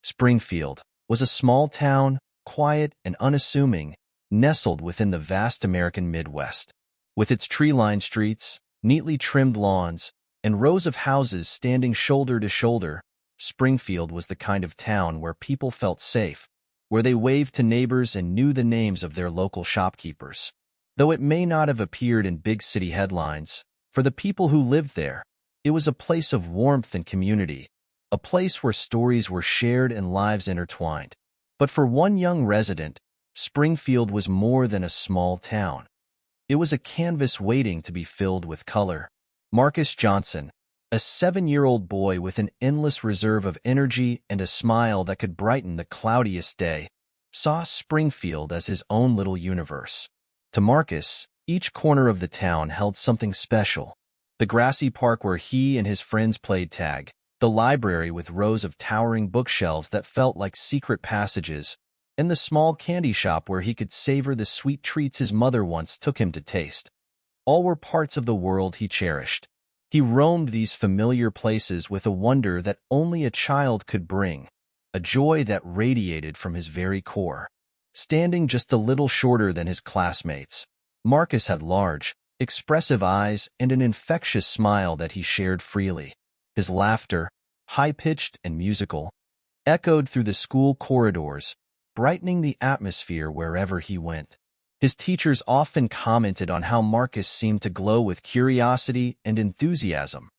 Springfield was a small town, quiet and unassuming, nestled within the vast American Midwest. With its tree-lined streets, neatly trimmed lawns, and rows of houses standing shoulder to shoulder, Springfield was the kind of town where people felt safe, where they waved to neighbors and knew the names of their local shopkeepers. Though it may not have appeared in big city headlines, for the people who lived there, it was a place of warmth and community, a place where stories were shared and lives intertwined. But for one young resident, Springfield was more than a small town. It was a canvas waiting to be filled with color. Marcus Johnson, a 7-year-old boy with an endless reserve of energy and a smile that could brighten the cloudiest day, saw Springfield as his own little universe. To Marcus, each corner of the town held something special. The grassy park where he and his friends played tag, the library with rows of towering bookshelves that felt like secret passages, and the small candy shop where he could savor the sweet treats his mother once took him to taste. All were parts of the world he cherished. He roamed these familiar places with a wonder that only a child could bring, a joy that radiated from his very core. Standing just a little shorter than his classmates, Marcus had large, expressive eyes and an infectious smile that he shared freely. His laughter, high-pitched and musical, echoed through the school corridors, brightening the atmosphere wherever he went. His teachers often commented on how Marcus seemed to glow with curiosity and enthusiasm,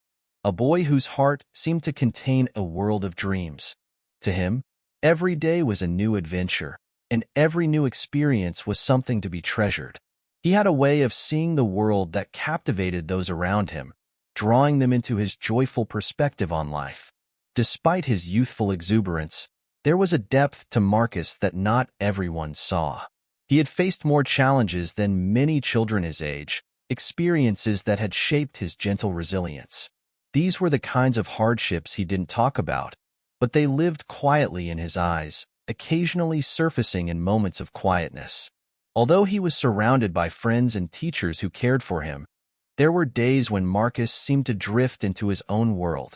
a boy whose heart seemed to contain a world of dreams. To him, every day was a new adventure, and every new experience was something to be treasured. He had a way of seeing the world that captivated those around him, drawing them into his joyful perspective on life. Despite his youthful exuberance, there was a depth to Marcus that not everyone saw. He had faced more challenges than many children his age, experiences that had shaped his gentle resilience. These were the kinds of hardships he didn't talk about, but they lived quietly in his eyes, occasionally surfacing in moments of quietness. Although he was surrounded by friends and teachers who cared for him, there were days when Marcus seemed to drift into his own world,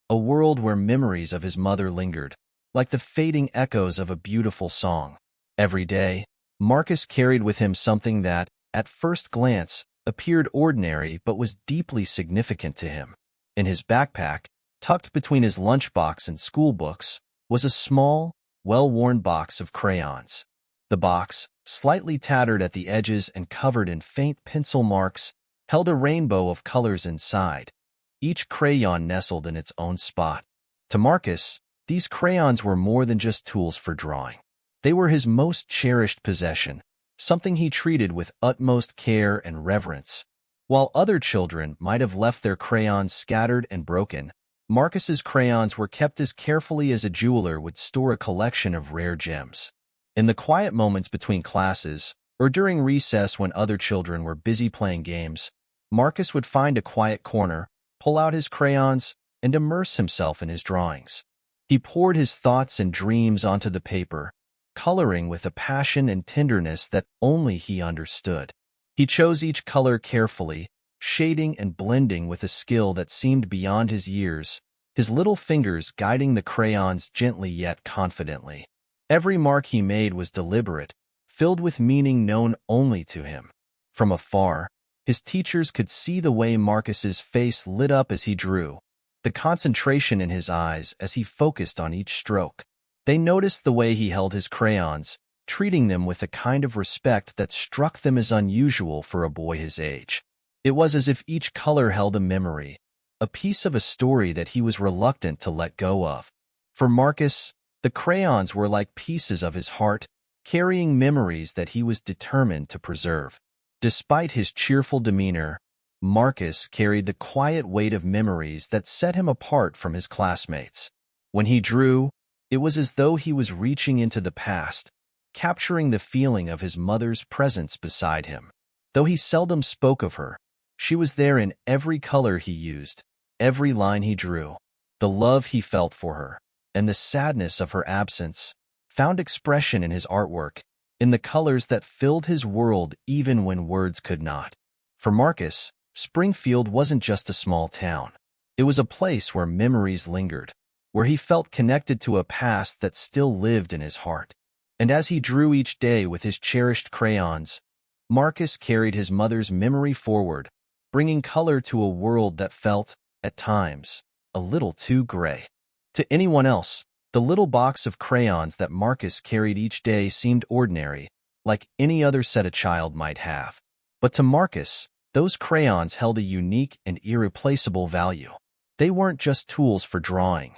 a world where memories of his mother lingered, like the fading echoes of a beautiful song. Every day, Marcus carried with him something that, at first glance, appeared ordinary but was deeply significant to him. In his backpack, tucked between his lunchbox and school books, was a small, well-worn box of crayons. The box, slightly tattered at the edges and covered in faint pencil marks, held a rainbow of colors inside, each crayon nestled in its own spot. To Marcus, these crayons were more than just tools for drawing. They were his most cherished possession, something he treated with utmost care and reverence. While other children might have left their crayons scattered and broken, Marcus's crayons were kept as carefully as a jeweler would store a collection of rare gems. In the quiet moments between classes, or during recess when other children were busy playing games, Marcus would find a quiet corner, pull out his crayons, and immerse himself in his drawings. He poured his thoughts and dreams onto the paper, coloring with a passion and tenderness that only he understood. He chose each color carefully, shading and blending with a skill that seemed beyond his years, his little fingers guiding the crayons gently yet confidently. Every mark he made was deliberate, filled with meaning known only to him. From afar, his teachers could see the way Marcus's face lit up as he drew, the concentration in his eyes as he focused on each stroke. They noticed the way he held his crayons, treating them with a kind of respect that struck them as unusual for a boy his age. It was as if each color held a memory, a piece of a story that he was reluctant to let go of. For Marcus, the crayons were like pieces of his heart, carrying memories that he was determined to preserve. Despite his cheerful demeanor, Marcus carried the quiet weight of memories that set him apart from his classmates. When he drew, it was as though he was reaching into the past, capturing the feeling of his mother's presence beside him. Though he seldom spoke of her, she was there in every color he used, every line he drew. The love he felt for her, and the sadness of her absence, found expression in his artwork, in the colors that filled his world even when words could not. For Marcus, Springfield wasn't just a small town. It was a place where memories lingered, where he felt connected to a past that still lived in his heart. And as he drew each day with his cherished crayons, Marcus carried his mother's memory forward, bringing color to a world that felt, at times, a little too gray. To anyone else, the little box of crayons that Marcus carried each day seemed ordinary, like any other set a child might have. But to Marcus, those crayons held a unique and irreplaceable value. They weren't just tools for drawing.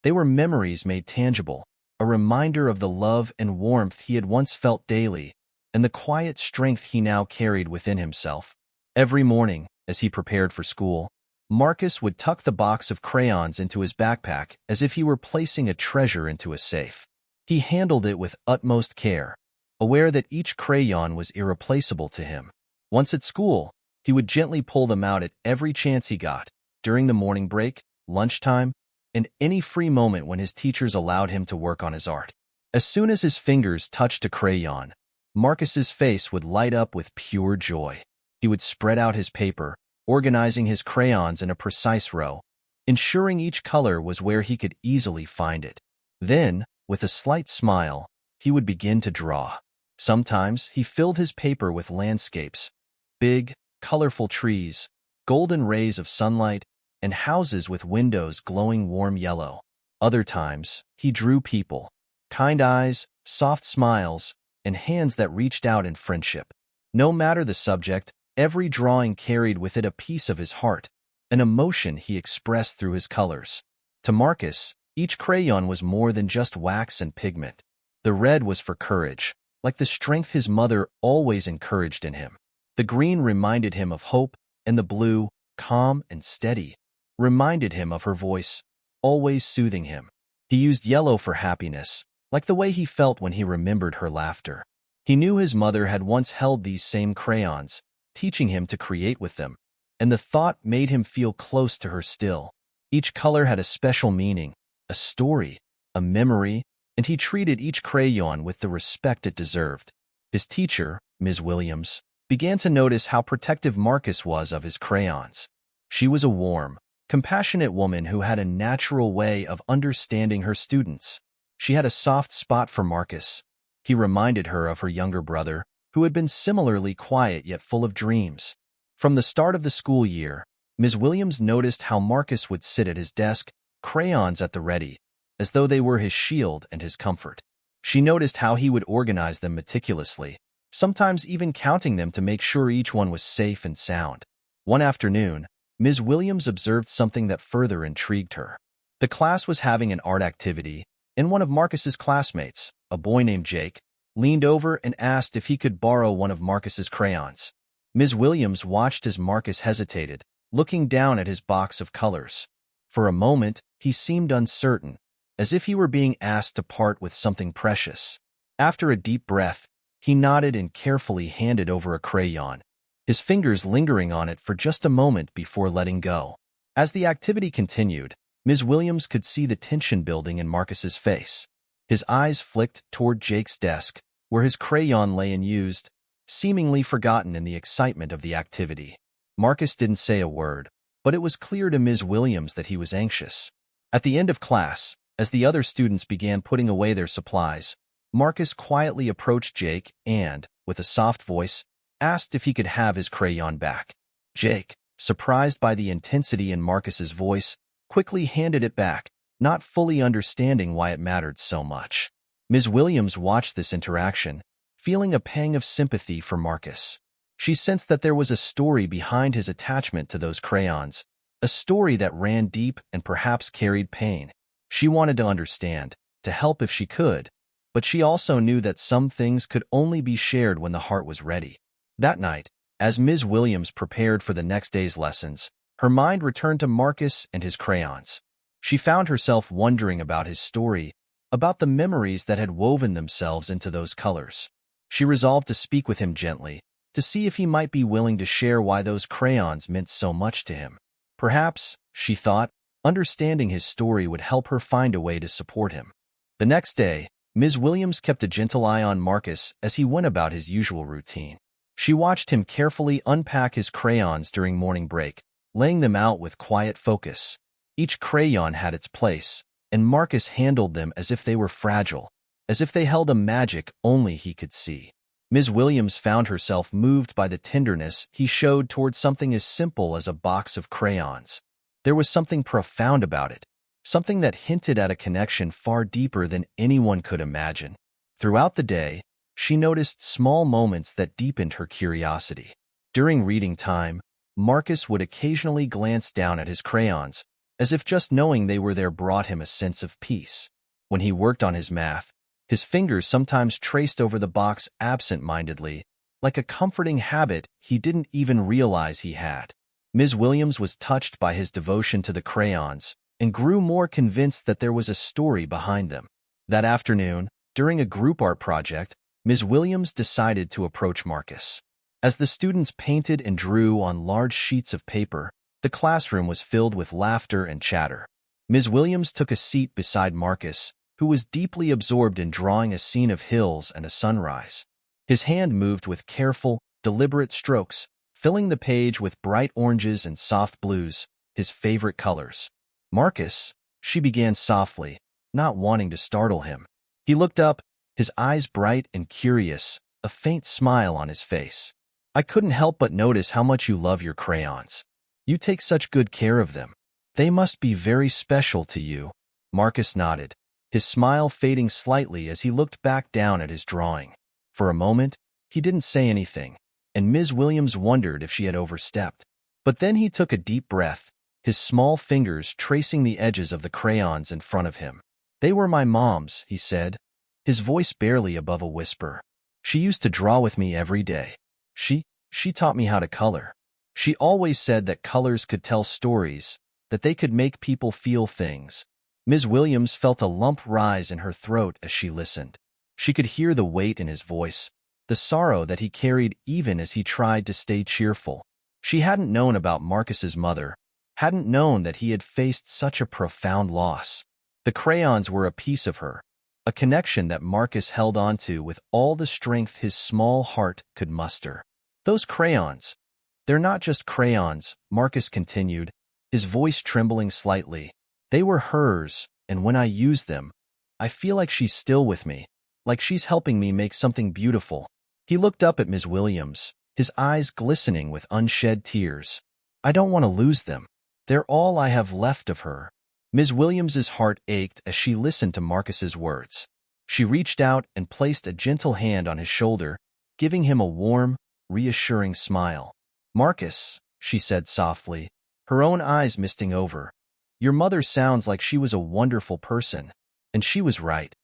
They were memories made tangible, a reminder of the love and warmth he had once felt daily, and the quiet strength he now carried within himself. Every morning, as he prepared for school, Marcus would tuck the box of crayons into his backpack as if he were placing a treasure into a safe. He handled it with utmost care, aware that each crayon was irreplaceable to him. Once at school, he would gently pull them out at every chance he got, during the morning break, lunchtime, and any free moment when his teachers allowed him to work on his art. As soon as his fingers touched a crayon, Marcus's face would light up with pure joy. He would spread out his paper, organizing his crayons in a precise row, ensuring each color was where he could easily find it. Then, with a slight smile, he would begin to draw. Sometimes he filled his paper with landscapes, big, colorful trees, golden rays of sunlight, and houses with windows glowing warm yellow. Other times, he drew people, kind eyes, soft smiles, and hands that reached out in friendship. No matter the subject, every drawing carried with it a piece of his heart, an emotion he expressed through his colors. To Marcus, each crayon was more than just wax and pigment. The red was for courage, like the strength his mother always encouraged in him. The green reminded him of hope, and the blue, calm and steady, reminded him of her voice, always soothing him. He used yellow for happiness, like the way he felt when he remembered her laughter. He knew his mother had once held these same crayons, teaching him to create with them, and the thought made him feel close to her still. Each color had a special meaning, a story, a memory, and he treated each crayon with the respect it deserved. His teacher, Ms. Williams, began to notice how protective Marcus was of his crayons. She was a warm, compassionate woman who had a natural way of understanding her students. She had a soft spot for Marcus. He reminded her of her younger brother, who had been similarly quiet yet full of dreams. From the start of the school year, Ms. Williams noticed how Marcus would sit at his desk, crayons at the ready, as though they were his shield and his comfort. She noticed how he would organize them meticulously, sometimes even counting them to make sure each one was safe and sound. One afternoon, Ms. Williams observed something that further intrigued her. The class was having an art activity, and one of Marcus's classmates, a boy named Jake, leaned over and asked if he could borrow one of Marcus's crayons. Ms. Williams watched as Marcus hesitated, looking down at his box of colors. For a moment, he seemed uncertain, as if he were being asked to part with something precious. After a deep breath, he nodded and carefully handed over a crayon, his fingers lingering on it for just a moment before letting go. As the activity continued, Ms. Williams could see the tension building in Marcus's face. His eyes flicked toward Jake's desk, where his crayon lay unused, seemingly forgotten in the excitement of the activity. Marcus didn't say a word, but it was clear to Ms. Williams that he was anxious. At the end of class, as the other students began putting away their supplies, Marcus quietly approached Jake and, with a soft voice, asked if he could have his crayon back. Jake, surprised by the intensity in Marcus's voice, quickly handed it back, not fully understanding why it mattered so much. Ms. Williams watched this interaction, feeling a pang of sympathy for Marcus. She sensed that there was a story behind his attachment to those crayons, a story that ran deep and perhaps carried pain. She wanted to understand, to help if she could, but she also knew that some things could only be shared when the heart was ready. That night, as Ms. Williams prepared for the next day's lessons, her mind returned to Marcus and his crayons. She found herself wondering about his story, about the memories that had woven themselves into those colors. She resolved to speak with him gently, to see if he might be willing to share why those crayons meant so much to him. Perhaps, she thought, understanding his story would help her find a way to support him. The next day, Ms. Williams kept a gentle eye on Marcus as he went about his usual routine. She watched him carefully unpack his crayons during morning break, laying them out with quiet focus. Each crayon had its place, and Marcus handled them as if they were fragile, as if they held a magic only he could see. Ms. Williams found herself moved by the tenderness he showed towards something as simple as a box of crayons. There was something profound about it, something that hinted at a connection far deeper than anyone could imagine. Throughout the day, she noticed small moments that deepened her curiosity. During reading time, Marcus would occasionally glance down at his crayons, as if just knowing they were there brought him a sense of peace. When he worked on his math, his fingers sometimes traced over the box absent-mindedly, like a comforting habit he didn't even realize he had. Ms. Williams was touched by his devotion to the crayons and grew more convinced that there was a story behind them. That afternoon, during a group art project, Ms. Williams decided to approach Marcus. As the students painted and drew on large sheets of paper, the classroom was filled with laughter and chatter. Ms. Williams took a seat beside Marcus, who was deeply absorbed in drawing a scene of hills and a sunrise. His hand moved with careful, deliberate strokes, filling the page with bright oranges and soft blues, his favorite colors. "Marcus," she began softly, not wanting to startle him. He looked up, his eyes bright and curious, a faint smile on his face. "I couldn't help but notice how much you love your crayons. You take such good care of them. They must be very special to you." Marcus nodded, his smile fading slightly as he looked back down at his drawing. For a moment, he didn't say anything, and Ms. Williams wondered if she had overstepped. But then he took a deep breath, his small fingers tracing the edges of the crayons in front of him. "They were my mom's," he said, his voice barely above a whisper. "She used to draw with me every day. She taught me how to color. She always said that colors could tell stories, that they could make people feel things." Ms. Williams felt a lump rise in her throat as she listened. She could hear the weight in his voice, the sorrow that he carried even as he tried to stay cheerful. She hadn't known about Marcus's mother, hadn't known that he had faced such a profound loss. The crayons were a piece of her, a connection that Marcus held onto with all the strength his small heart could muster. "Those crayons, they're not just crayons," Marcus continued, his voice trembling slightly. "They were hers, and when I use them, I feel like she's still with me, like she's helping me make something beautiful." He looked up at Ms. Williams, his eyes glistening with unshed tears. "I don't want to lose them. They're all I have left of her." Ms. Williams's heart ached as she listened to Marcus's words. She reached out and placed a gentle hand on his shoulder, giving him a warm, reassuring smile. "Marcus," she said softly, her own eyes misting over, "your mother sounds like she was a wonderful person, and she was right.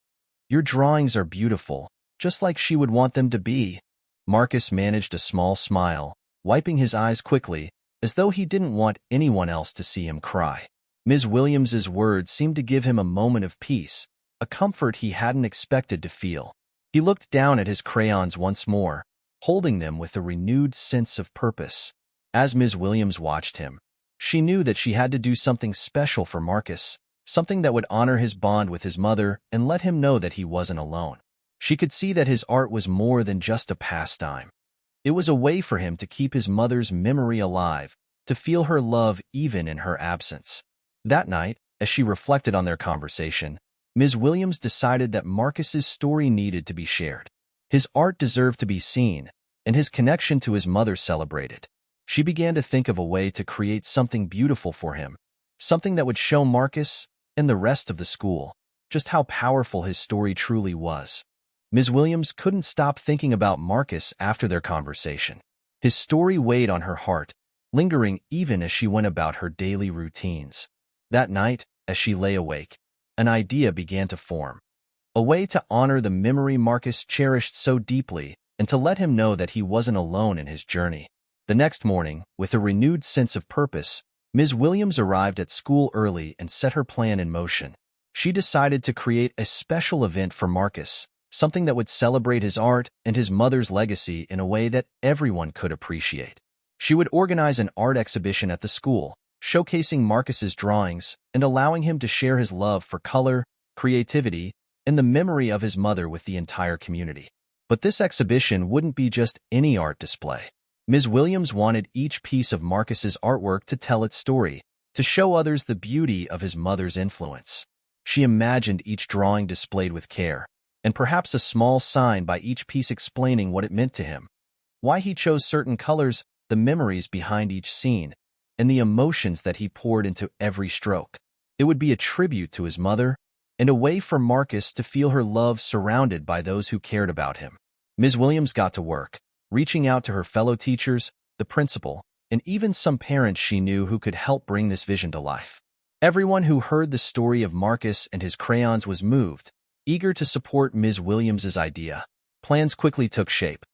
Your drawings are beautiful, just like she would want them to be." Marcus managed a small smile, wiping his eyes quickly, as though he didn't want anyone else to see him cry. Ms. Williams's words seemed to give him a moment of peace, a comfort he hadn't expected to feel. He looked down at his crayons once more, holding them with a renewed sense of purpose. As Ms. Williams watched him, she knew that she had to do something special for Marcus, something that would honor his bond with his mother and let him know that he wasn't alone. She could see that his art was more than just a pastime. It was a way for him to keep his mother's memory alive, to feel her love even in her absence. That night, as she reflected on their conversation, Ms. Williams decided that Marcus's story needed to be shared. His art deserved to be seen, and his connection to his mother celebrated. She began to think of a way to create something beautiful for him, something that would show Marcus and the rest of the school just how powerful his story truly was. Ms. Williams couldn't stop thinking about Marcus after their conversation. His story weighed on her heart, lingering even as she went about her daily routines. That night, as she lay awake, an idea began to form. A way to honor the memory Marcus cherished so deeply and to let him know that he wasn't alone in his journey. The next morning, with a renewed sense of purpose, Ms. Williams arrived at school early and set her plan in motion. She decided to create a special event for Marcus, something that would celebrate his art and his mother's legacy in a way that everyone could appreciate. She would organize an art exhibition at the school, showcasing Marcus's drawings and allowing him to share his love for color, creativity, and the memory of his mother with the entire community. But this exhibition wouldn't be just any art display. Ms. Williams wanted each piece of Marcus's artwork to tell its story, to show others the beauty of his mother's influence. She imagined each drawing displayed with care, and perhaps a small sign by each piece explaining what it meant to him, why he chose certain colors, the memories behind each scene, and the emotions that he poured into every stroke. It would be a tribute to his mother, and a way for Marcus to feel her love surrounded by those who cared about him. Ms. Williams got to work, reaching out to her fellow teachers, the principal, and even some parents she knew who could help bring this vision to life. Everyone who heard the story of Marcus and his crayons was moved, eager to support Ms. Williams's idea. Plans quickly took shape.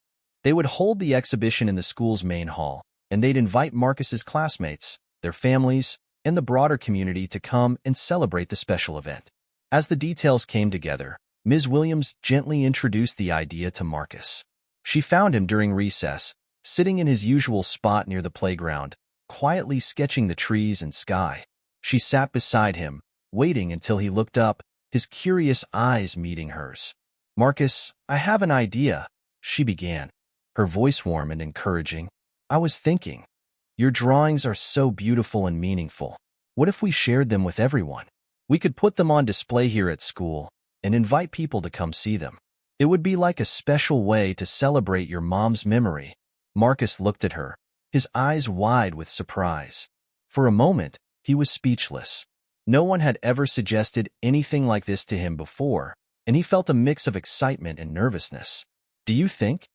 They would hold the exhibition in the school's main hall, and they'd invite Marcus's classmates, their families, and the broader community to come and celebrate the special event. As the details came together, Ms. Williams gently introduced the idea to Marcus. She found him during recess, sitting in his usual spot near the playground, quietly sketching the trees and sky. She sat beside him, waiting until he looked up, his curious eyes meeting hers. "Marcus, I have an idea," she began, her voice warm and encouraging. "I was thinking, your drawings are so beautiful and meaningful. What if we shared them with everyone? We could put them on display here at school and invite people to come see them. It would be like a special way to celebrate your mom's memory." Marcus looked at her, his eyes wide with surprise. For a moment, he was speechless. No one had ever suggested anything like this to him before, and he felt a mix of excitement and nervousness. Do you think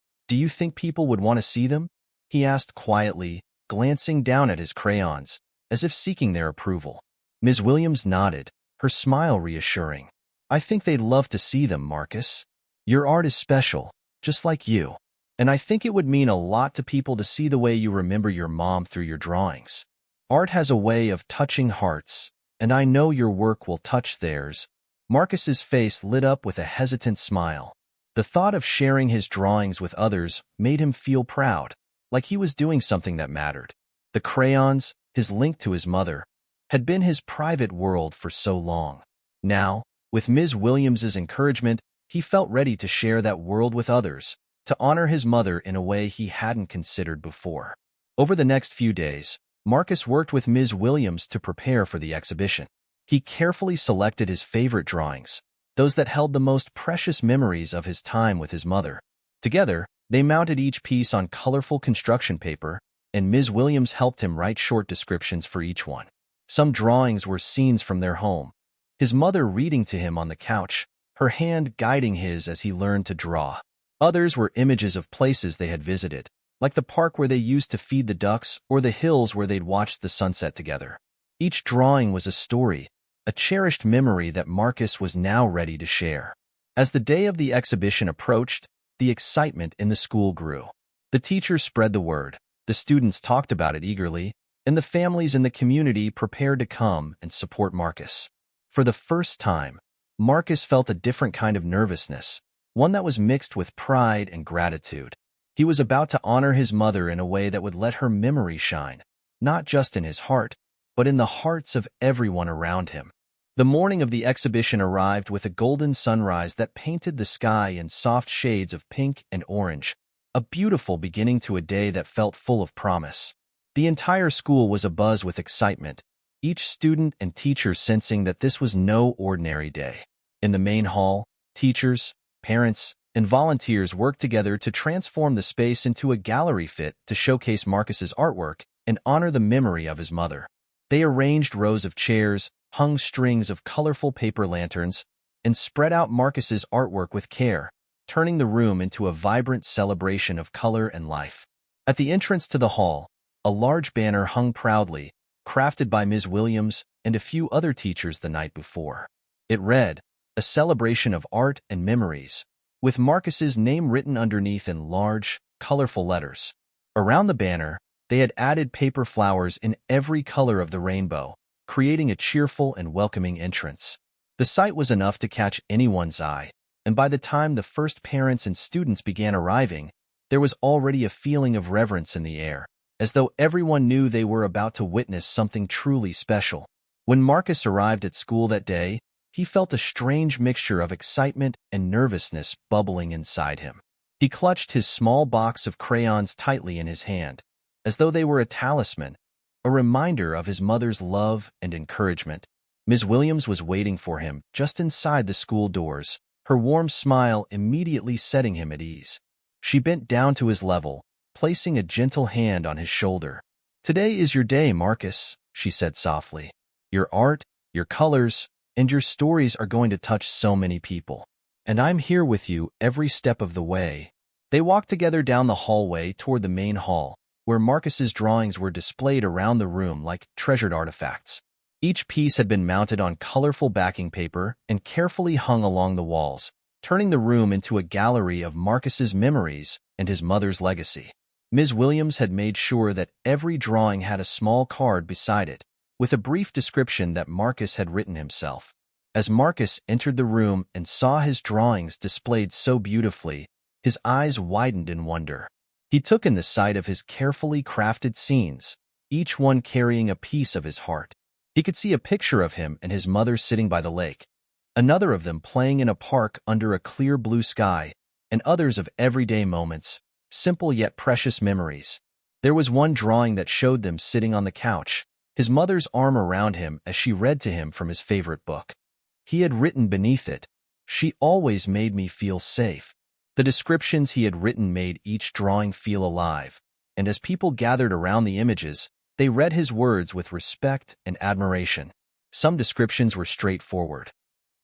people would want to see them?" he asked quietly, glancing down at his crayons, as if seeking their approval. Ms. Williams nodded, her smile reassuring. "I think they'd love to see them, Marcus. Your art is special, just like you. And I think it would mean a lot to people to see the way you remember your mom through your drawings. Art has a way of touching hearts, and I know your work will touch theirs." Marcus's face lit up with a hesitant smile. The thought of sharing his drawings with others made him feel proud, like he was doing something that mattered. The crayons, his link to his mother, had been his private world for so long. Now, with Ms. Williams's encouragement, he felt ready to share that world with others, to honor his mother in a way he hadn't considered before. Over the next few days, Marcus worked with Ms. Williams to prepare for the exhibition. He carefully selected his favorite drawings, those that held the most precious memories of his time with his mother. Together, they mounted each piece on colorful construction paper, and Ms. Williams helped him write short descriptions for each one. Some drawings were scenes from their home, his mother reading to him on the couch, her hand guiding his as he learned to draw. Others were images of places they had visited, like the park where they used to feed the ducks or the hills where they'd watched the sunset together. Each drawing was a story, a cherished memory that Marcus was now ready to share. As the day of the exhibition approached, the excitement in the school grew. The teachers spread the word, the students talked about it eagerly, and the families in the community prepared to come and support Marcus. For the first time, Marcus felt a different kind of nervousness, one that was mixed with pride and gratitude. He was about to honor his mother in a way that would let her memory shine, not just in his heart, but in the hearts of everyone around him. The morning of the exhibition arrived with a golden sunrise that painted the sky in soft shades of pink and orange, a beautiful beginning to a day that felt full of promise. The entire school was abuzz with excitement, each student and teacher sensing that this was no ordinary day. In the main hall, teachers, parents, and volunteers worked together to transform the space into a gallery fit to showcase Marcus's artwork and honor the memory of his mother. They arranged rows of chairs, hung strings of colorful paper lanterns, and spread out Marcus's artwork with care, turning the room into a vibrant celebration of color and life. At the entrance to the hall, a large banner hung proudly, crafted by Ms. Williams and a few other teachers the night before. It read, "A celebration of art and memories," with Marcus's name written underneath in large, colorful letters. Around the banner, they had added paper flowers in every color of the rainbow, creating a cheerful and welcoming entrance. The sight was enough to catch anyone's eye, and by the time the first parents and students began arriving, there was already a feeling of reverence in the air, as though everyone knew they were about to witness something truly special. When Marcus arrived at school that day, he felt a strange mixture of excitement and nervousness bubbling inside him. He clutched his small box of crayons tightly in his hand, as though they were a talisman, a reminder of his mother's love and encouragement. Ms. Williams was waiting for him just inside the school doors, her warm smile immediately setting him at ease. She bent down to his level, placing a gentle hand on his shoulder. "Today is your day, Marcus," she said softly. "Your art, your colors, and your stories are going to touch so many people. And I'm here with you every step of the way." They walked together down the hallway toward the main hall, where Marcus's drawings were displayed around the room like treasured artifacts. Each piece had been mounted on colorful backing paper and carefully hung along the walls, turning the room into a gallery of Marcus's memories and his mother's legacy. Ms. Williams had made sure that every drawing had a small card beside it, with a brief description that Marcus had written himself. As Marcus entered the room and saw his drawings displayed so beautifully, his eyes widened in wonder. He took in the sight of his carefully crafted scenes, each one carrying a piece of his heart. He could see a picture of him and his mother sitting by the lake, another of them playing in a park under a clear blue sky, and others of everyday moments, simple yet precious memories. There was one drawing that showed them sitting on the couch, his mother's arm around him as she read to him from his favorite book. He had written beneath it, "She always made me feel safe." The descriptions he had written made each drawing feel alive, and as people gathered around the images, they read his words with respect and admiration. Some descriptions were straightforward.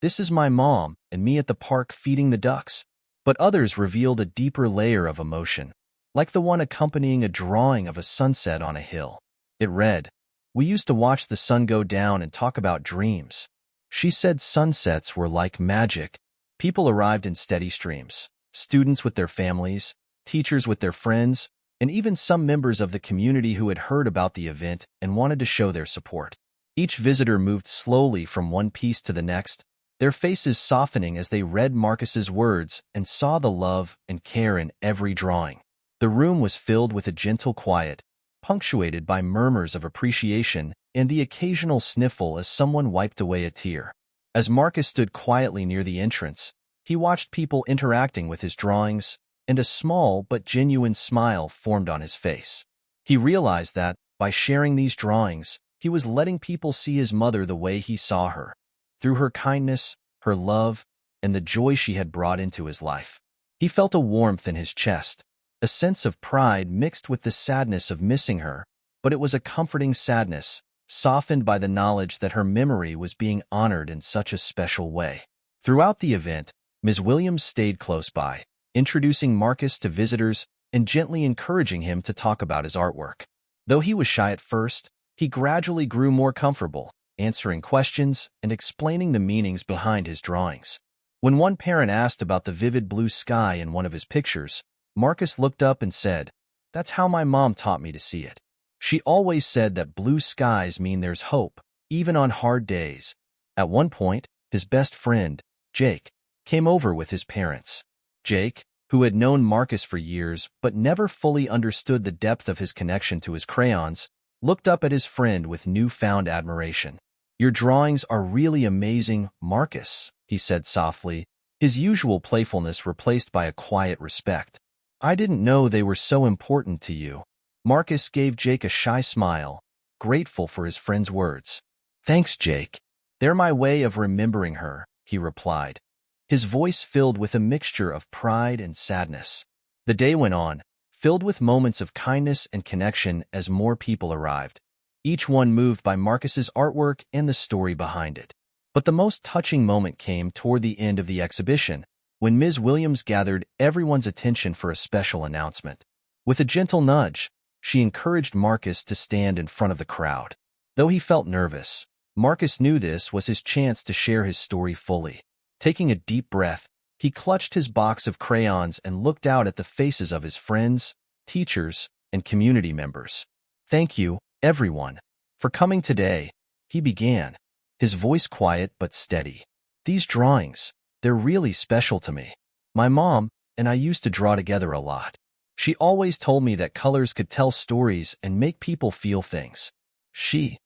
"This is my mom and me at the park feeding the ducks." But others revealed a deeper layer of emotion, like the one accompanying a drawing of a sunset on a hill. It read, "We used to watch the sun go down and talk about dreams. She said sunsets were like magic." People arrived in steady streams, students with their families, teachers with their friends, and even some members of the community who had heard about the event and wanted to show their support. Each visitor moved slowly from one piece to the next, their faces softening as they read Marcus's words and saw the love and care in every drawing. The room was filled with a gentle quiet, punctuated by murmurs of appreciation and the occasional sniffle as someone wiped away a tear. As Marcus stood quietly near the entrance, he watched people interacting with his drawings, and a small but genuine smile formed on his face. He realized that, by sharing these drawings, he was letting people see his mother the way he saw her, through her kindness, her love, and the joy she had brought into his life. He felt a warmth in his chest, a sense of pride mixed with the sadness of missing her, but it was a comforting sadness, softened by the knowledge that her memory was being honored in such a special way. Throughout the event, Ms. Williams stayed close by, introducing Marcus to visitors and gently encouraging him to talk about his artwork. Though he was shy at first, he gradually grew more comfortable, answering questions and explaining the meanings behind his drawings. When one parent asked about the vivid blue sky in one of his pictures, Marcus looked up and said, "That's how my mom taught me to see it. She always said that blue skies mean there's hope, even on hard days." At one point, his best friend, Jake, came over with his parents. Jake, who had known Marcus for years but never fully understood the depth of his connection to his crayons, looked up at his friend with newfound admiration. "Your drawings are really amazing, Marcus," he said softly, his usual playfulness replaced by a quiet respect. "I didn't know they were so important to you." Marcus gave Jake a shy smile, grateful for his friend's words. "Thanks, Jake. They're my way of remembering her," he replied, his voice filled with a mixture of pride and sadness. The day went on, filled with moments of kindness and connection as more people arrived, each one moved by Marcus's artwork and the story behind it. But the most touching moment came toward the end of the exhibition, when Ms. Williams gathered everyone's attention for a special announcement. With a gentle nudge, she encouraged Marcus to stand in front of the crowd. Though he felt nervous, Marcus knew this was his chance to share his story fully. Taking a deep breath, he clutched his box of crayons and looked out at the faces of his friends, teachers, and community members. "Thank you, everyone, for coming today," he began, his voice quiet but steady. "These drawings, they're really special to me. My mom and I used to draw together a lot. She always told me that colors could tell stories and make people feel things. She's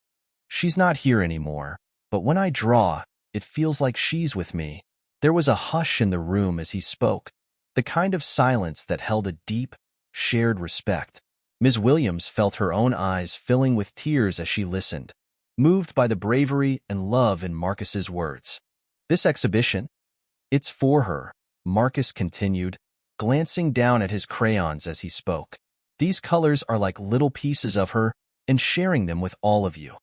not here anymore, but when I draw, it feels like she's with me." There was a hush in the room as he spoke, the kind of silence that held a deep, shared respect. Ms. Williams felt her own eyes filling with tears as she listened, moved by the bravery and love in Marcus's words. This exhibition, it's for her, Marcus continued, glancing down at his crayons as he spoke. These colors are like little pieces of her, and sharing them with all of you.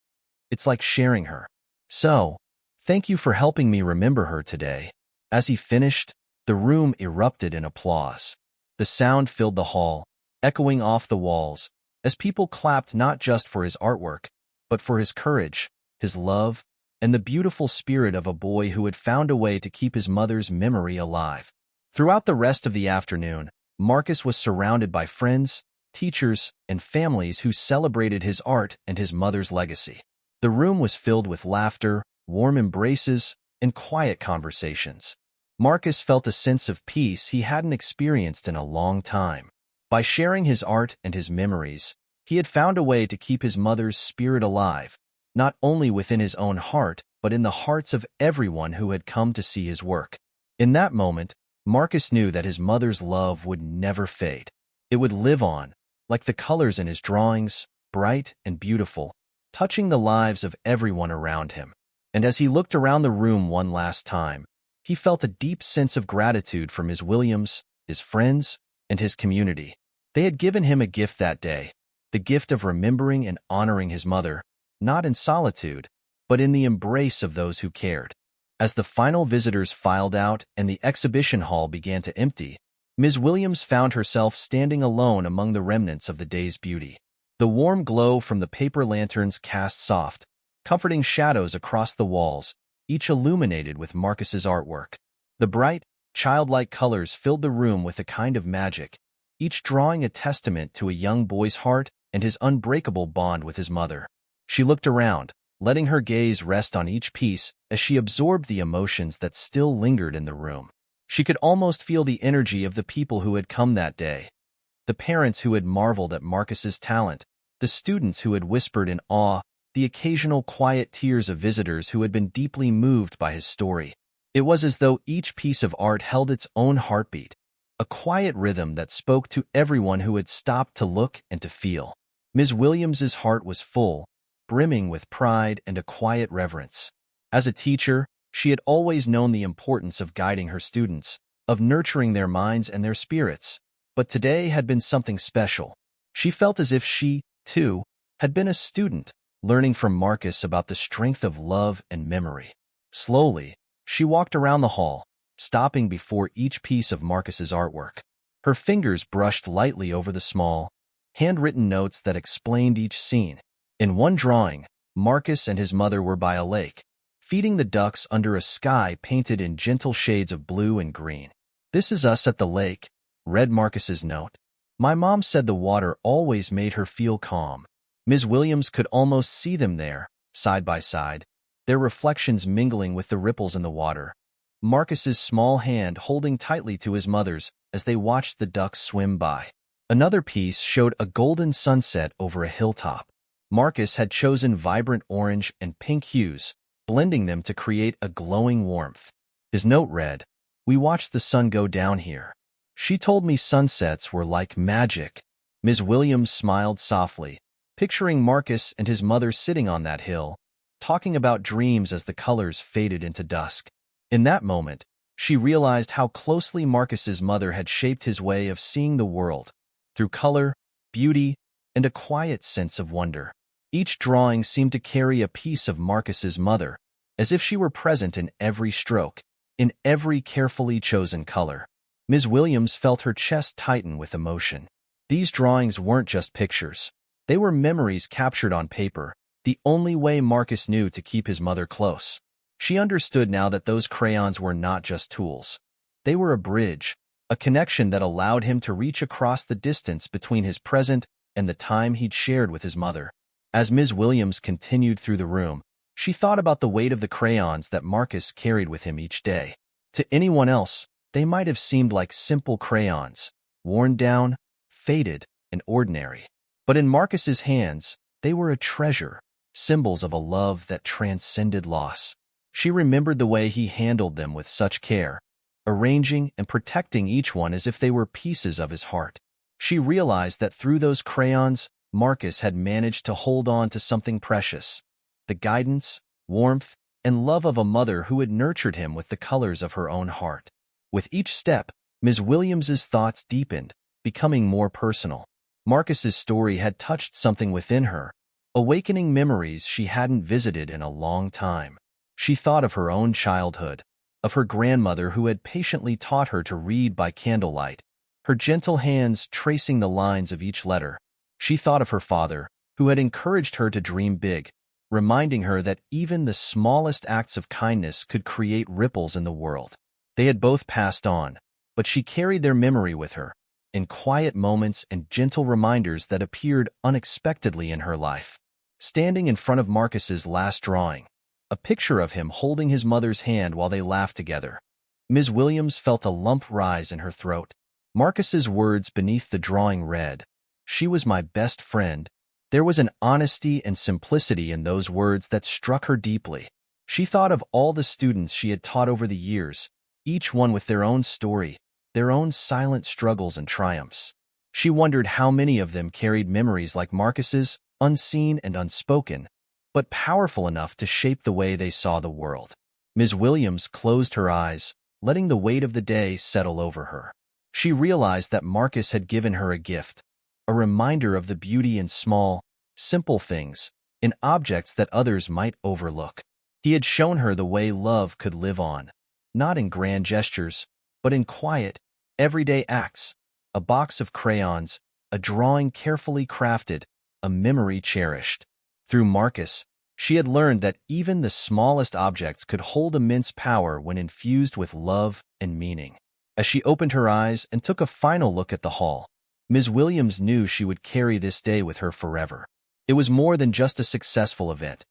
It's like sharing her. So, thank you for helping me remember her today. As he finished, the room erupted in applause. The sound filled the hall, echoing off the walls, as people clapped not just for his artwork, but for his courage, his love, and the beautiful spirit of a boy who had found a way to keep his mother's memory alive. Throughout the rest of the afternoon, Marcus was surrounded by friends, teachers, and families who celebrated his art and his mother's legacy. The room was filled with laughter, warm embraces, and quiet conversations. Marcus felt a sense of peace he hadn't experienced in a long time. By sharing his art and his memories, he had found a way to keep his mother's spirit alive, not only within his own heart, but in the hearts of everyone who had come to see his work. In that moment, Marcus knew that his mother's love would never fade. It would live on, like the colors in his drawings, bright and beautiful, touching the lives of everyone around him. And as he looked around the room one last time, he felt a deep sense of gratitude for Ms. Williams, his friends, and his community. They had given him a gift that day, the gift of remembering and honoring his mother, not in solitude, but in the embrace of those who cared. As the final visitors filed out and the exhibition hall began to empty, Ms. Williams found herself standing alone among the remnants of the day's beauty. The warm glow from the paper lanterns cast soft, comforting shadows across the walls, each illuminated with Marcus's artwork. The bright, childlike colors filled the room with a kind of magic, each drawing a testament to a young boy's heart and his unbreakable bond with his mother. She looked around, letting her gaze rest on each piece as she absorbed the emotions that still lingered in the room. She could almost feel the energy of the people who had come that day, the parents who had marveled at Marcus's talent, the students who had whispered in awe, the occasional quiet tears of visitors who had been deeply moved by his story. It was as though each piece of art held its own heartbeat, a quiet rhythm that spoke to everyone who had stopped to look and to feel. Ms. Williams's heart was full, brimming with pride and a quiet reverence. As a teacher, she had always known the importance of guiding her students, of nurturing their minds and their spirits, but today had been something special. She felt as if she, too, had been a student, learning from Marcus about the strength of love and memory. Slowly, she walked around the hall, stopping before each piece of Marcus's artwork. Her fingers brushed lightly over the small, handwritten notes that explained each scene. In one drawing, Marcus and his mother were by a lake, feeding the ducks under a sky painted in gentle shades of blue and green. "This is us at the lake," read Marcus's note. "My mom said the water always made her feel calm." Ms. Williams could almost see them there, side by side, their reflections mingling with the ripples in the water. Marcus's small hand holding tightly to his mother's as they watched the ducks swim by. Another piece showed a golden sunset over a hilltop. Marcus had chosen vibrant orange and pink hues, blending them to create a glowing warmth. His note read, "We watched the sun go down here. She told me sunsets were like magic." Ms. Williams smiled softly, picturing Marcus and his mother sitting on that hill, talking about dreams as the colors faded into dusk. In that moment, she realized how closely Marcus's mother had shaped his way of seeing the world, through color, beauty, and a quiet sense of wonder. Each drawing seemed to carry a piece of Marcus's mother, as if she were present in every stroke, in every carefully chosen color. Ms. Williams felt her chest tighten with emotion. These drawings weren't just pictures. They were memories captured on paper, the only way Marcus knew to keep his mother close. She understood now that those crayons were not just tools. They were a bridge, a connection that allowed him to reach across the distance between his present and the time he'd shared with his mother. As Ms. Williams continued through the room, she thought about the weight of the crayons that Marcus carried with him each day. To anyone else, they might have seemed like simple crayons, worn down, faded, and ordinary. But in Marcus's hands, they were a treasure, symbols of a love that transcended loss. She remembered the way he handled them with such care, arranging and protecting each one as if they were pieces of his heart. She realized that through those crayons, Marcus had managed to hold on to something precious, the guidance, warmth, and love of a mother who had nurtured him with the colors of her own heart. With each step, Ms. Williams's thoughts deepened, becoming more personal. Marcus's story had touched something within her, awakening memories she hadn't visited in a long time. She thought of her own childhood, of her grandmother who had patiently taught her to read by candlelight, her gentle hands tracing the lines of each letter. She thought of her father, who had encouraged her to dream big, reminding her that even the smallest acts of kindness could create ripples in the world. They had both passed on, but she carried their memory with her, in quiet moments and gentle reminders that appeared unexpectedly in her life. Standing in front of Marcus's last drawing, a picture of him holding his mother's hand while they laughed together, Ms. Williams felt a lump rise in her throat. Marcus's words beneath the drawing read, "She was my best friend." There was an honesty and simplicity in those words that struck her deeply. She thought of all the students she had taught over the years, each one with their own story, their own silent struggles and triumphs. She wondered how many of them carried memories like Marcus's, unseen and unspoken, but powerful enough to shape the way they saw the world. Ms. Williams closed her eyes, letting the weight of the day settle over her. She realized that Marcus had given her a gift, a reminder of the beauty in small, simple things, in objects that others might overlook. He had shown her the way love could live on, not in grand gestures, but in quiet, everyday acts, a box of crayons, a drawing carefully crafted, a memory cherished. Through Marcus, she had learned that even the smallest objects could hold immense power when infused with love and meaning. As she opened her eyes and took a final look at the hall, Ms. Williams knew she would carry this day with her forever. It was more than just a successful event.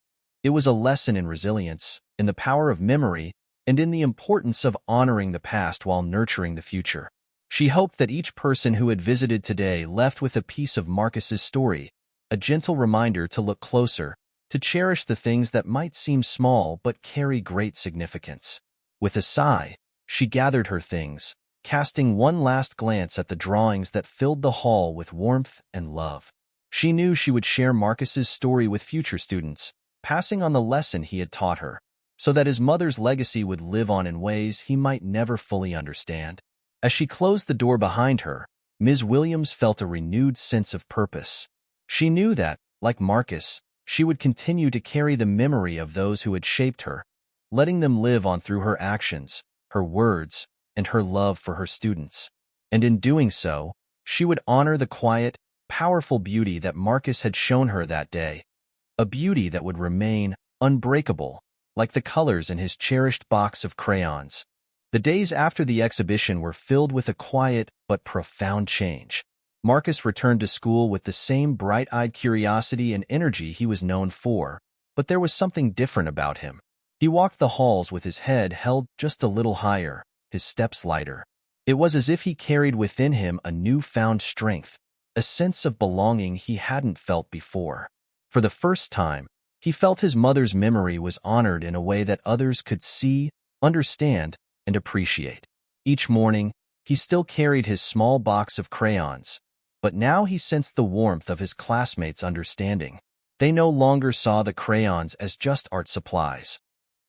It was a lesson in resilience, in the power of memory, and in the importance of honoring the past while nurturing the future. She hoped that each person who had visited today left with a piece of Marcus's story, a gentle reminder to look closer, to cherish the things that might seem small but carry great significance. With a sigh, she gathered her things, casting one last glance at the drawings that filled the hall with warmth and love. She knew she would share Marcus's story with future students, passing on the lesson he had taught her, so that his mother's legacy would live on in ways he might never fully understand. As she closed the door behind her, Ms. Williams felt a renewed sense of purpose. She knew that, like Marcus, she would continue to carry the memory of those who had shaped her, letting them live on through her actions, her words, and her love for her students. And in doing so, she would honor the quiet, powerful beauty that Marcus had shown her that day, a beauty that would remain unbreakable, like the colors in his cherished box of crayons. The days after the exhibition were filled with a quiet but profound change. Marcus returned to school with the same bright-eyed curiosity and energy he was known for, but there was something different about him. He walked the halls with his head held just a little higher, his steps lighter. It was as if he carried within him a newfound strength, a sense of belonging he hadn't felt before. For the first time, he felt his mother's memory was honored in a way that others could see, understand, and appreciate. Each morning, he still carried his small box of crayons, but now he sensed the warmth of his classmates' understanding. They no longer saw the crayons as just art supplies.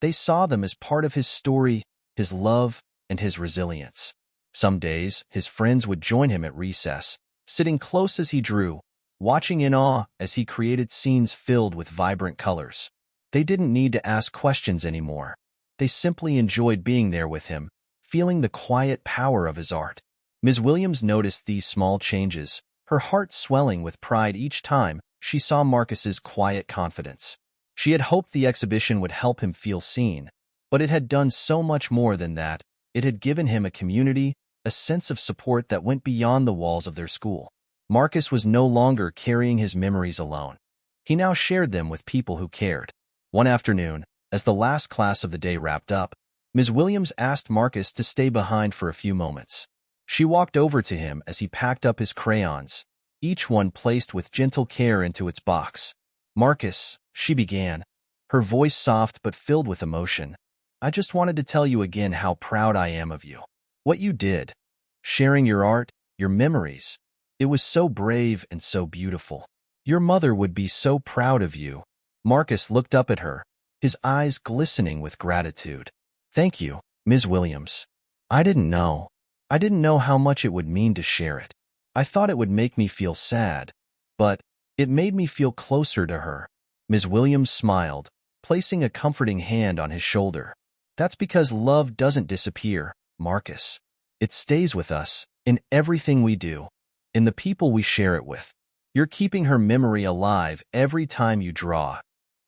They saw them as part of his story, his love, and his resilience. Some days, his friends would join him at recess, sitting close as he drew, watching in awe as he created scenes filled with vibrant colors. They didn't need to ask questions anymore. They simply enjoyed being there with him, feeling the quiet power of his art. Ms. Williams noticed these small changes, her heart swelling with pride each time she saw Marcus's quiet confidence. She had hoped the exhibition would help him feel seen, but it had done so much more than that. It had given him a community, a sense of support that went beyond the walls of their school. Marcus was no longer carrying his memories alone. He now shared them with people who cared. One afternoon, as the last class of the day wrapped up, Ms. Williams asked Marcus to stay behind for a few moments. She walked over to him as he packed up his crayons, each one placed with gentle care into its box. "Marcus," she began, her voice soft but filled with emotion, "I just wanted to tell you again how proud I am of you. What you did, sharing your art, your memories, it was so brave and so beautiful. Your mother would be so proud of you." Marcus looked up at her, his eyes glistening with gratitude. "Thank you, Ms. Williams. I didn't know. I didn't know how much it would mean to share it. I thought it would make me feel sad, but it made me feel closer to her." Ms. Williams smiled, placing a comforting hand on his shoulder. "That's because love doesn't disappear, Marcus. It stays with us, in everything we do, in the people we share it with. You're keeping her memory alive every time you draw,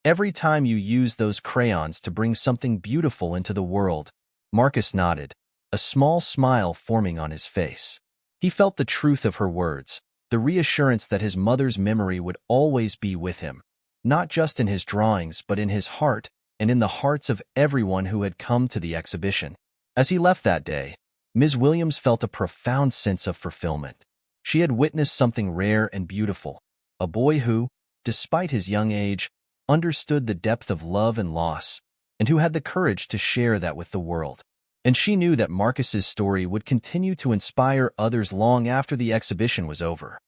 every time you use those crayons to bring something beautiful into the world." Marcus nodded, a small smile forming on his face. He felt the truth of her words, the reassurance that his mother's memory would always be with him, not just in his drawings but in his heart and in the hearts of everyone who had come to the exhibition. As he left that day, Ms. Williams felt a profound sense of fulfillment. She had witnessed something rare and beautiful, a boy who, despite his young age, understood the depth of love and loss, and who had the courage to share that with the world. And she knew that Marcus's story would continue to inspire others long after the exhibition was over.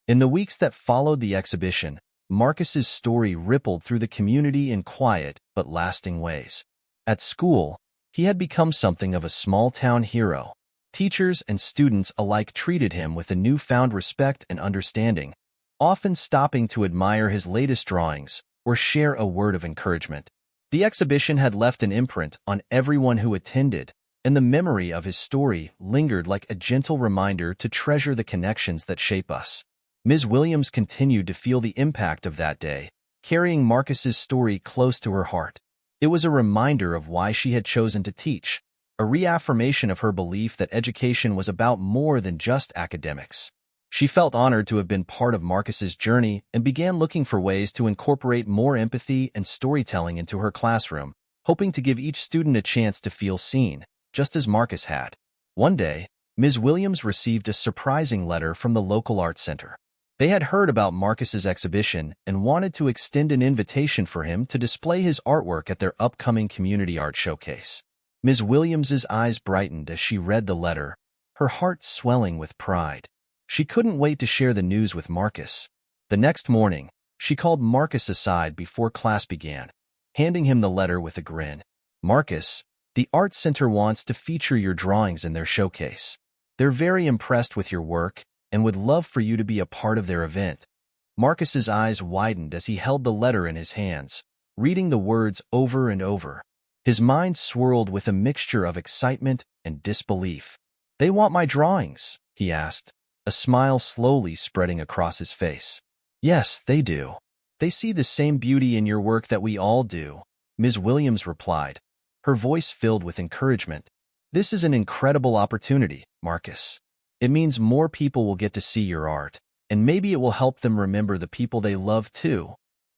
In the weeks that followed the exhibition, Marcus's story rippled through the community in quiet but lasting ways. At school, he had become something of a small-town hero. Teachers and students alike treated him with a newfound respect and understanding, often stopping to admire his latest drawings or share a word of encouragement. The exhibition had left an imprint on everyone who attended, and the memory of his story lingered like a gentle reminder to treasure the connections that shape us. Ms. Williams continued to feel the impact of that day, carrying Marcus's story close to her heart. It was a reminder of why she had chosen to teach, a reaffirmation of her belief that education was about more than just academics. She felt honored to have been part of Marcus's journey and began looking for ways to incorporate more empathy and storytelling into her classroom, hoping to give each student a chance to feel seen, just as Marcus had. One day, Ms. Williams received a surprising letter from the local art center. They had heard about Marcus's exhibition and wanted to extend an invitation for him to display his artwork at their upcoming community art showcase. Ms. Williams's eyes brightened as she read the letter, her heart swelling with pride. She couldn't wait to share the news with Marcus. The next morning, she called Marcus aside before class began, handing him the letter with a grin. "Marcus, the Art Center wants to feature your drawings in their showcase. They're very impressed with your work and would love for you to be a part of their event." Marcus's eyes widened as he held the letter in his hands, reading the words over and over. His mind swirled with a mixture of excitement and disbelief. "They want my drawings?" he asked, a smile slowly spreading across his face. "Yes, they do. They see the same beauty in your work that we all do," Ms. Williams replied, her voice filled with encouragement. "This is an incredible opportunity, Marcus. It means more people will get to see your art, and maybe it will help them remember the people they love too."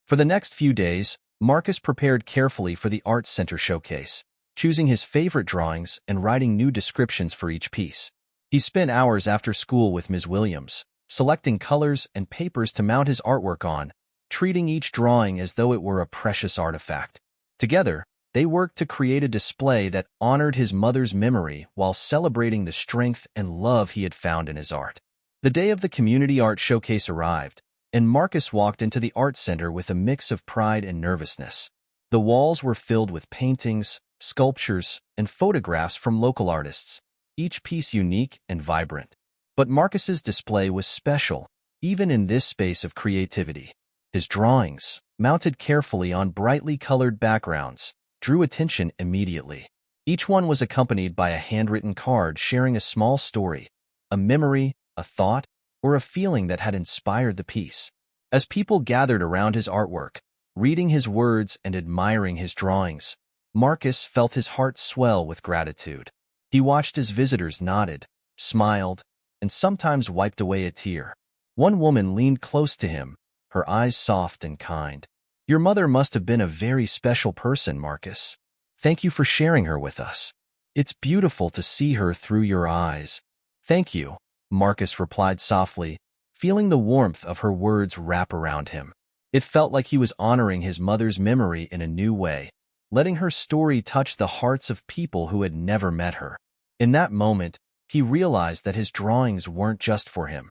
For the next few days, Marcus prepared carefully for the Art Center showcase, choosing his favorite drawings and writing new descriptions for each piece. He spent hours after school with Ms. Williams, selecting colors and papers to mount his artwork on, treating each drawing as though it were a precious artifact. Together, they worked to create a display that honored his mother's memory while celebrating the strength and love he had found in his art. The day of the Community Art Showcase arrived, and Marcus walked into the Art Center with a mix of pride and nervousness. The walls were filled with paintings, sculptures, and photographs from local artists, each piece unique and vibrant. But Marcus's display was special, even in this space of creativity. His drawings, mounted carefully on brightly colored backgrounds, drew attention immediately. Each one was accompanied by a handwritten card sharing a small story, a memory, a thought, or a feeling that had inspired the piece. As people gathered around his artwork, reading his words and admiring his drawings, Marcus felt his heart swell with gratitude. He watched as visitors nodded, smiled, and sometimes wiped away a tear. One woman leaned close to him, her eyes soft and kind. "Your mother must have been a very special person, Marcus. Thank you for sharing her with us. It's beautiful to see her through your eyes." "Thank you," Marcus replied softly, feeling the warmth of her words wrap around him. It felt like he was honoring his mother's memory in a new way, letting her story touch the hearts of people who had never met her. In that moment, he realized that his drawings weren't just for him.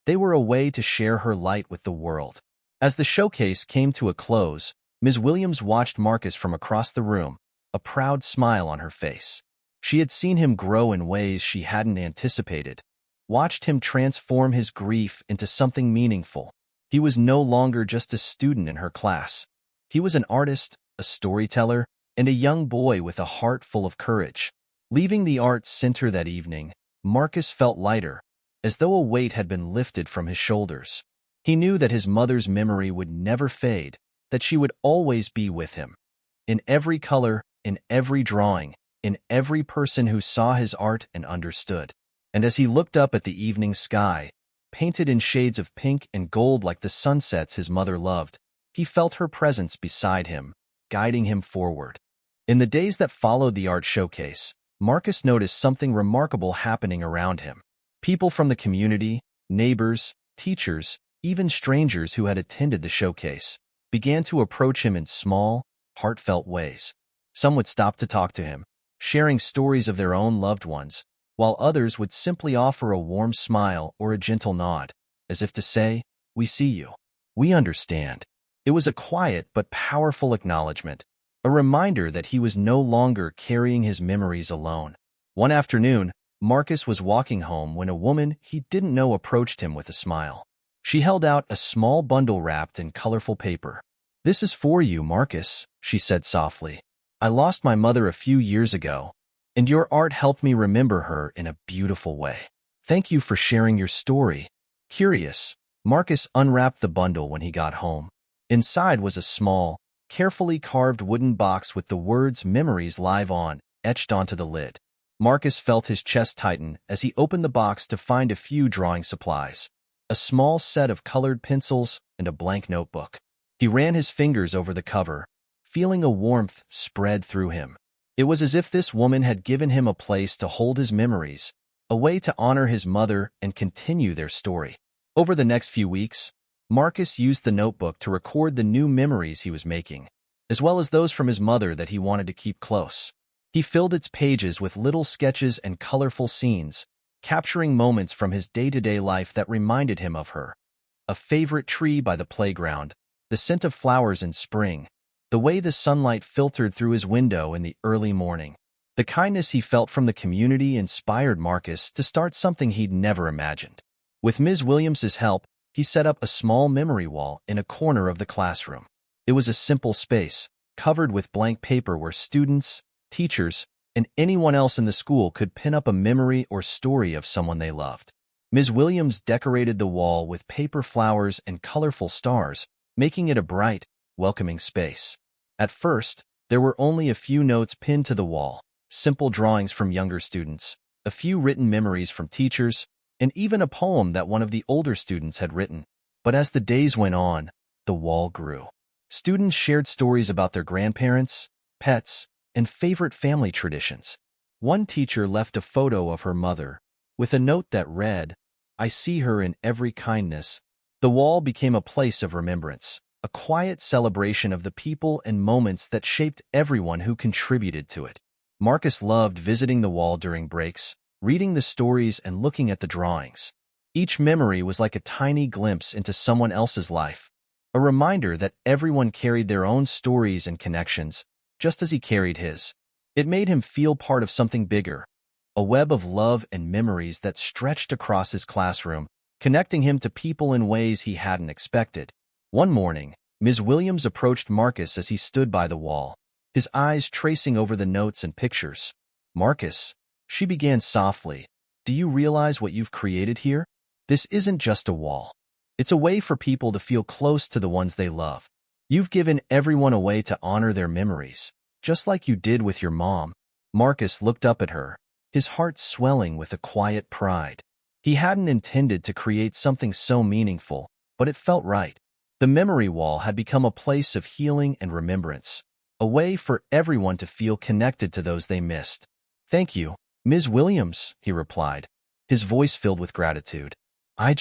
They were a way to share her light with the world. As the showcase came to a close, Ms. Williams watched Marcus from across the room, a proud smile on her face. She had seen him grow in ways she hadn't anticipated, watched him transform his grief into something meaningful. He was no longer just a student in her class. He was an artist, a storyteller, and a young boy with a heart full of courage. Leaving the arts center that evening, Marcus felt lighter, as though a weight had been lifted from his shoulders. He knew that his mother's memory would never fade, that she would always be with him. In every color, in every drawing, in every person who saw his art and understood. And as he looked up at the evening sky, painted in shades of pink and gold like the sunsets his mother loved, he felt her presence beside him, guiding him forward. In the days that followed the art showcase, Marcus noticed something remarkable happening around him. People from the community, neighbors, teachers, even strangers who had attended the showcase, began to approach him in small, heartfelt ways. Some would stop to talk to him, sharing stories of their own loved ones, while others would simply offer a warm smile or a gentle nod, as if to say, "We see you. We understand." It was a quiet but powerful acknowledgement, a reminder that he was no longer carrying his memories alone. One afternoon, Marcus was walking home when a woman he didn't know approached him with a smile. She held out a small bundle wrapped in colorful paper. "This is for you, Marcus," she said softly. "I lost my mother a few years ago, and your art helped me remember her in a beautiful way. Thank you for sharing your story." Curious, Marcus unwrapped the bundle when he got home. Inside was a small, carefully carved wooden box with the words "Memories Live On" etched onto the lid. Marcus felt his chest tighten as he opened the box to find a few drawing supplies, a small set of colored pencils, and a blank notebook. He ran his fingers over the cover, feeling a warmth spread through him. It was as if this woman had given him a place to hold his memories, a way to honor his mother and continue their story. Over the next few weeks, Marcus used the notebook to record the new memories he was making, as well as those from his mother that he wanted to keep close. He filled its pages with little sketches and colorful scenes, capturing moments from his day-to-day life that reminded him of her. A favorite tree by the playground, the scent of flowers in spring, the way the sunlight filtered through his window in the early morning. The kindness he felt from the community inspired Marcus to start something he'd never imagined. With Ms. Williams's help, he set up a small memory wall in a corner of the classroom. It was a simple space, covered with blank paper where students, teachers, and anyone else in the school could pin up a memory or story of someone they loved. Ms. Williams decorated the wall with paper flowers and colorful stars, making it a bright, welcoming space. At first, there were only a few notes pinned to the wall, simple drawings from younger students, a few written memories from teachers, and even a poem that one of the older students had written. But as the days went on, the wall grew. Students shared stories about their grandparents, pets, and favorite family traditions. One teacher left a photo of her mother, with a note that read, "I see her in every kindness." The wall became a place of remembrance, a quiet celebration of the people and moments that shaped everyone who contributed to it. Marcus loved visiting the wall during breaks, reading the stories and looking at the drawings. Each memory was like a tiny glimpse into someone else's life, a reminder that everyone carried their own stories and connections, just as he carried his. It made him feel part of something bigger, a web of love and memories that stretched across his classroom, connecting him to people in ways he hadn't expected. One morning, Ms. Williams approached Marcus as he stood by the wall, his eyes tracing over the notes and pictures. "Marcus," she began softly, "do you realize what you've created here? This isn't just a wall. It's a way for people to feel close to the ones they love. You've given everyone a way to honor their memories, just like you did with your mom." Marcus looked up at her, his heart swelling with a quiet pride. He hadn't intended to create something so meaningful, but it felt right. The memory wall had become a place of healing and remembrance, a way for everyone to feel connected to those they missed. "Thank you, Ms. Williams," he replied, his voice filled with gratitude. I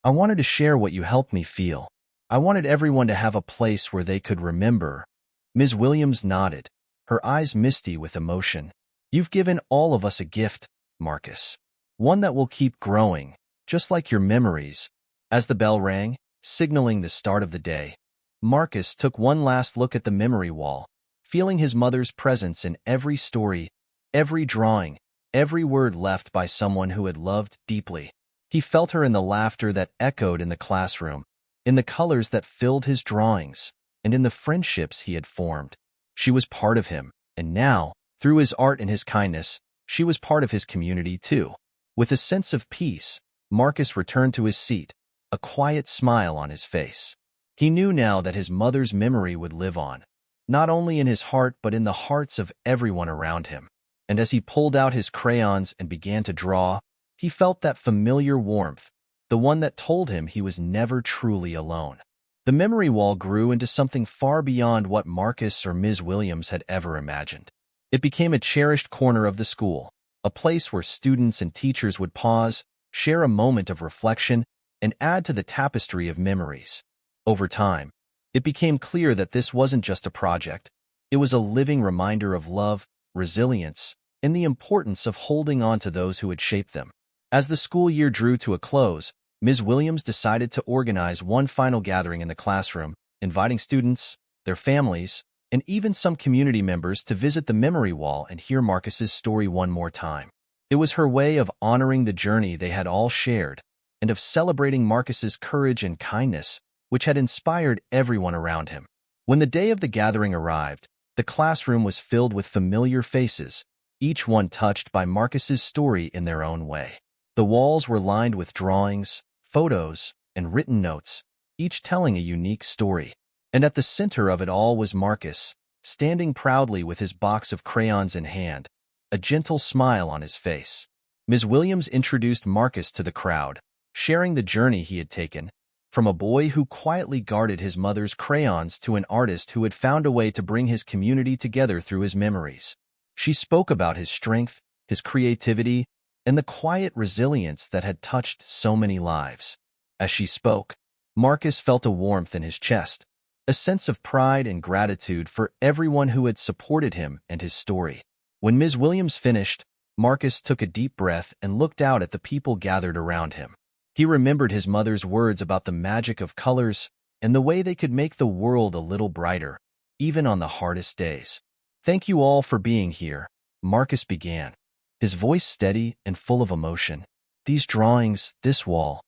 wanted to share what you helped me feel. I wanted everyone to have a place where they could remember." Ms. Williams nodded, her eyes misty with emotion. "You've given all of us a gift, Marcus. One that will keep growing, just like your memories." As the bell rang, signaling the start of the day, Marcus took one last look at the memory wall, feeling his mother's presence in every story, every drawing, every word left by someone who had loved deeply. He felt her in the laughter that echoed in the classroom, in the colors that filled his drawings, and in the friendships he had formed. She was part of him, and now, through his art and his kindness, she was part of his community too. With a sense of peace, Marcus returned to his seat, a quiet smile on his face. He knew now that his mother's memory would live on, not only in his heart but in the hearts of everyone around him. And as he pulled out his crayons and began to draw, he felt that familiar warmth, the one that told him he was never truly alone. The memory wall grew into something far beyond what Marcus or Ms. Williams had ever imagined. It became a cherished corner of the school, a place where students and teachers would pause, share a moment of reflection, and add to the tapestry of memories. Over time, it became clear that this wasn't just a project. It was a living reminder of love, resilience, and the importance of holding on to those who had shaped them. As the school year drew to a close, Ms. Williams decided to organize one final gathering in the classroom, inviting students, their families, and even some community members to visit the memory wall and hear Marcus's story one more time. It was her way of honoring the journey they had all shared, and of celebrating Marcus's courage and kindness, which had inspired everyone around him. When the day of the gathering arrived, the classroom was filled with familiar faces, each one touched by Marcus's story in their own way. The walls were lined with drawings, photos, and written notes, each telling a unique story. And at the center of it all was Marcus, standing proudly with his box of crayons in hand, a gentle smile on his face. Ms. Williams introduced Marcus to the crowd, sharing the journey he had taken, from a boy who quietly guarded his mother's crayons to an artist who had found a way to bring his community together through his memories. She spoke about his strength, his creativity, and the quiet resilience that had touched so many lives. As she spoke, Marcus felt a warmth in his chest, a sense of pride and gratitude for everyone who had supported him and his story. When Ms. Williams finished, Marcus took a deep breath and looked out at the people gathered around him. He remembered his mother's words about the magic of colors and the way they could make the world a little brighter, even on the hardest days. "Thank you all for being here," Marcus began, his voice steady and full of emotion. "These drawings, this wall,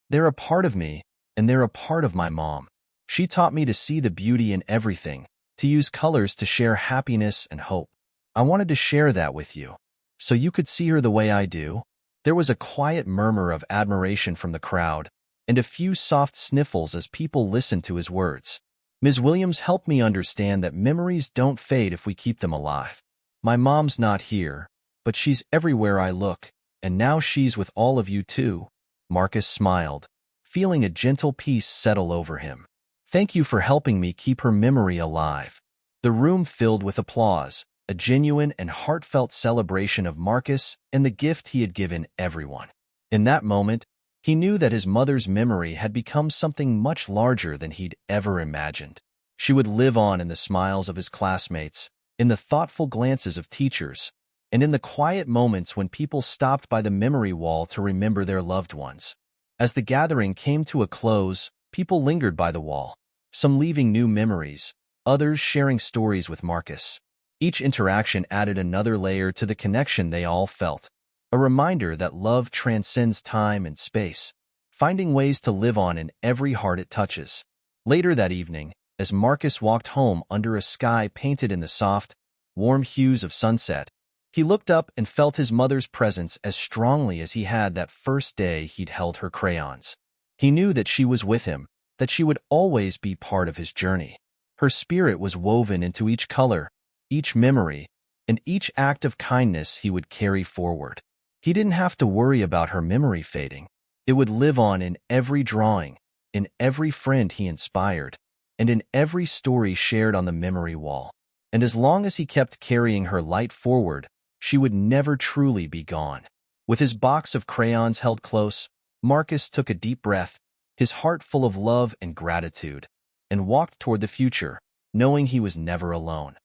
they're a part of me, and they're a part of my mom. She taught me to see the beauty in everything, to use colors to share happiness and hope. I wanted to share that with you, so you could see her the way I do." There was a quiet murmur of admiration from the crowd, and a few soft sniffles as people listened to his words. "Ms. Williams helped me understand that memories don't fade if we keep them alive. My mom's not here, but she's everywhere I look, and now she's with all of you too." Marcus smiled, feeling a gentle peace settle over him. "Thank you for helping me keep her memory alive." The room filled with applause, a genuine and heartfelt celebration of Marcus and the gift he had given everyone. In that moment, he knew that his mother's memory had become something much larger than he'd ever imagined. She would live on in the smiles of his classmates, in the thoughtful glances of teachers, and in the quiet moments when people stopped by the memory wall to remember their loved ones. As the gathering came to a close, people lingered by the wall, some leaving new memories, others sharing stories with Marcus. Each interaction added another layer to the connection they all felt, a reminder that love transcends time and space, finding ways to live on in every heart it touches. Later that evening, as Marcus walked home under a sky painted in the soft, warm hues of sunset, he looked up and felt his mother's presence as strongly as he had that first day he'd held her crayons. He knew that she was with him, that she would always be part of his journey. Her spirit was woven into each color, each memory, and each act of kindness he would carry forward. He didn't have to worry about her memory fading. It would live on in every drawing, in every friend he inspired, and in every story shared on the memory wall. And as long as he kept carrying her light forward, she would never truly be gone. With his box of crayons held close, Marcus took a deep breath, his heart full of love and gratitude, and walked toward the future, knowing he was never alone.